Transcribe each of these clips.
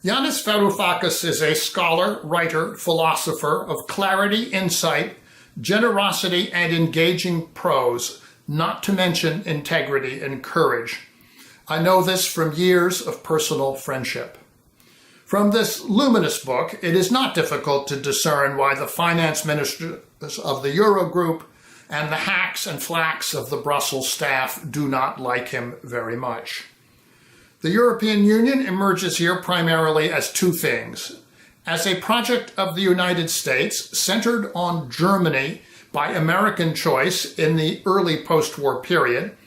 Yanis Varoufakis is a scholar, writer, philosopher of clarity, insight, generosity, and engaging prose, not to mention integrity and courage. I know this from years of personal friendship. From this luminous book, it is not difficult to discern why the finance ministers of the Eurogroup and the hacks and flacks of the Brussels staff do not like him very much. The European Union emerges here primarily as two things: as a project of the United States centered on Germany by American choice in the early post-war period,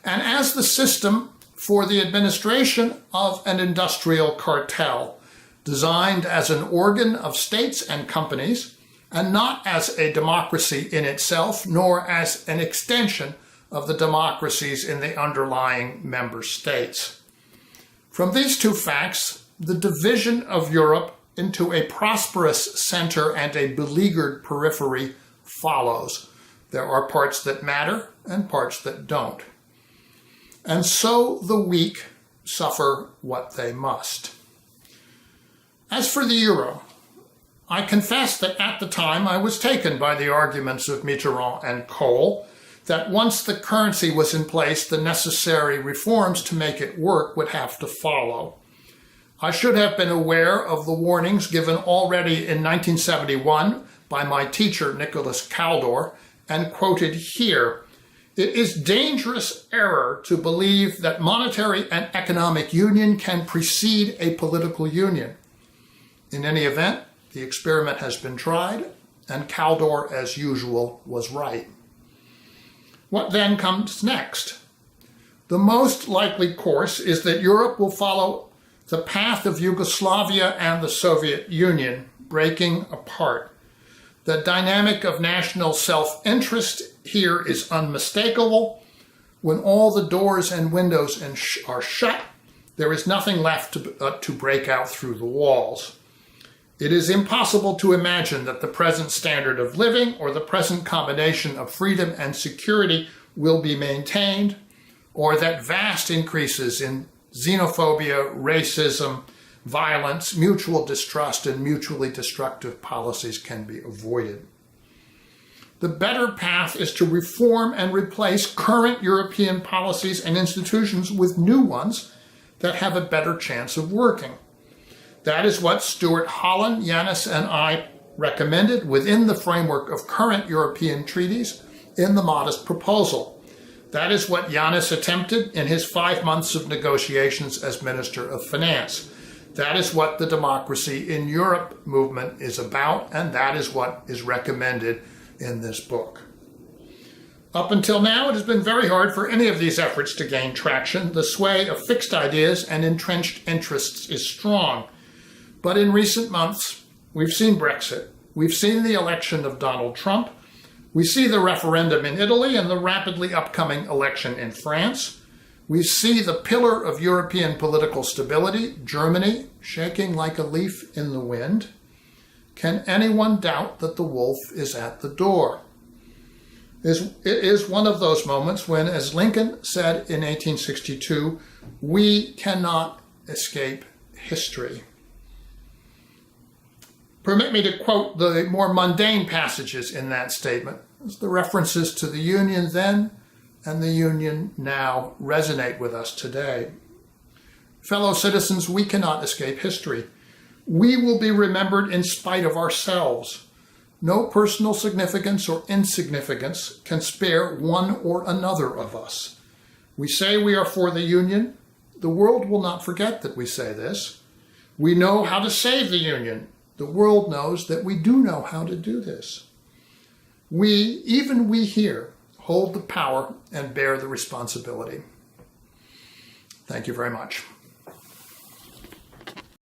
and as the system for the administration of an industrial cartel, designed as an organ of states and companies, and not as a democracy in itself, nor as an extension of the democracies in the underlying member states. From these two facts, the division of Europe into a prosperous center and a beleaguered periphery follows. There are parts that matter and parts that don't. And so the weak suffer what they must. As for the euro, I confess that at the time I was taken by the arguments of Mitterrand and Kohl that once the currency was in place, the necessary reforms to make it work would have to follow. I should have been aware of the warnings given already in 1971 by my teacher, Nicholas Kaldor, and quoted here: "It is dangerous error to believe that monetary and economic union can precede a political union." In any event, the experiment has been tried, and Kaldor, as usual, was right. What then comes next? The most likely course is that Europe will follow the path of Yugoslavia and the Soviet Union, breaking apart. The dynamic of national self-interest here is unmistakable. When all the doors and windows are shut, there is nothing left to break out through the walls. It is impossible to imagine that the present standard of living or the present combination of freedom and security will be maintained, or that vast increases in xenophobia, racism, violence, mutual distrust, and mutually destructive policies can be avoided. The better path is to reform and replace current European policies and institutions with new ones that have a better chance of working. That is what Stuart Holland, Yanis, and I recommended within the framework of current European treaties in the modest proposal. That is what Yanis attempted in his 5 months of negotiations as Minister of Finance. That is what the Democracy in Europe movement is about, and that is what is recommended in this book. Up until now, it has been very hard for any of these efforts to gain traction. The sway of fixed ideas and entrenched interests is strong. But in recent months, we've seen Brexit. We've seen the election of Donald Trump. We see the referendum in Italy and the rapidly upcoming election in France. We see the pillar of European political stability, Germany, shaking like a leaf in the wind. Can anyone doubt that the wolf is at the door? It is one of those moments when, as Lincoln said in 1862, we cannot escape history. Permit me to quote the more mundane passages in that statement, as the references to the Union then and the Union now resonate with us today. Fellow citizens, we cannot escape history. We will be remembered in spite of ourselves. No personal significance or insignificance can spare one or another of us. We say we are for the Union. The world will not forget that we say this. We know how to save the Union. The world knows that we do know how to do this. We, even we here, hold the power and bear the responsibility. Thank you very much.